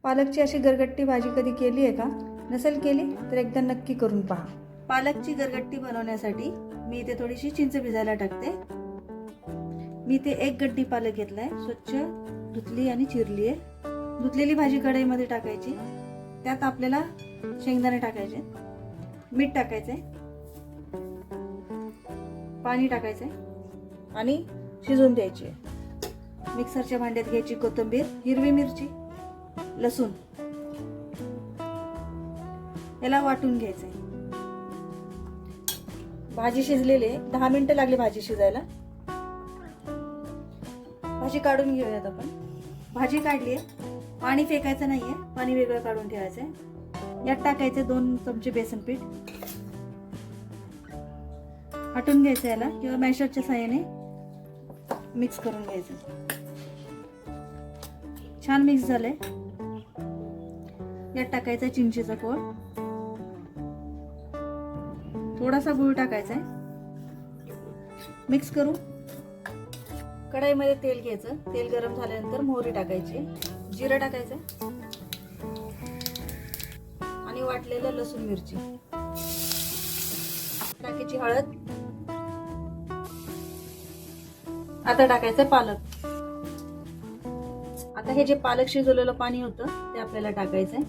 पालकची अशी गरगट्टी भाजी कधी केली आहे का? नसेल केली तर एकदा नक्की करून पहा। पालकची गरगट्टी बनवण्यासाठी मी इथे थोडीशी चिंच भिजायला टाकते। मी इथे 1 गड्डी पालक घेतलाय, स्वच्छ धुतली आणि चिरली आहे। धुतलेली भाजी कढईमध्ये टाकायची, त्यात आपल्याला शेंगदाणे टाकायचे, मीठ टाकायचंय, पाणी टाकायचंय आणि शिजवून द्यायची। मिक्सरच्या भांड्यात घ्यायची कोथिंबीर, हिरवी मिरची, लसूण, याला वाटून घ्यायचंय। भाजी शिजलेली आहे, 10 मिनिटं लागली भाजी शिजायला। भाजी काढून घेऊयात आपण। भाजी काढली आहे, पाणी फेकायचं नाहीये, पाणी वेगळं काढून ठेवायचंय। यात टाकायचे 2 चमचे बेसन पीठ, हटून घ्यायचं याला किंवा मॅशरच्या साहाय्याने मिक्स करून घ्यायचं। छान मिक्स झालंय। यात टाकायचा चिंचेचा कोळ, थोडासा गूळ टाकायचा आहे, मिक्स करू। कढईमध्ये तेल घ्यायचं, तेल गरम झाल्यानंतर मोहरी टाकायची, जिरं टाकायचं आणि वाटलेलं लसूण मिरची टाकायची, हळद। आता टाकायचं पालक। आता हे जे पालक शिजवलेलं पाणी होतं ते आपल्याला टाकायचंय।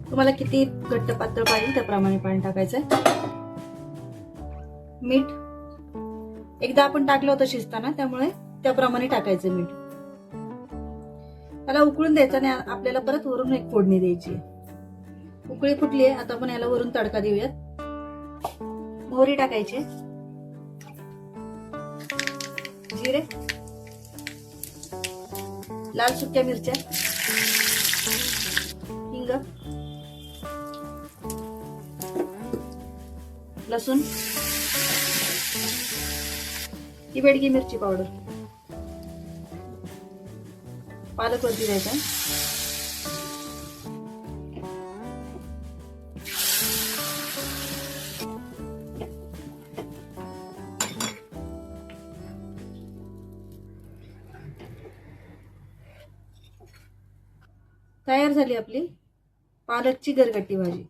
तुम्हाला किती घट्ट पातळ पाहिजे त्याप्रमाणे पाणी टाकायचंय। मीठ एकदा आपण टाकलं होतं शिजताना, त्यामुळे त्याप्रमाणे टाकायचं मीठ। त्याला उकळून द्यायचं आणि आपल्याला परत वरून एक फोडणी द्यायची। उकळी फुटली आहे, आता आपण याला वरून तडका देऊयात। मोहरी टाकायची, जिरे, लाल सुक्या मिरच्या, हिंग, लसूण, ही बेडगी मिरची पावडर, पालक वरती द्यायचा। तयार झाली आपली पालकची गरगट्टी भाजी।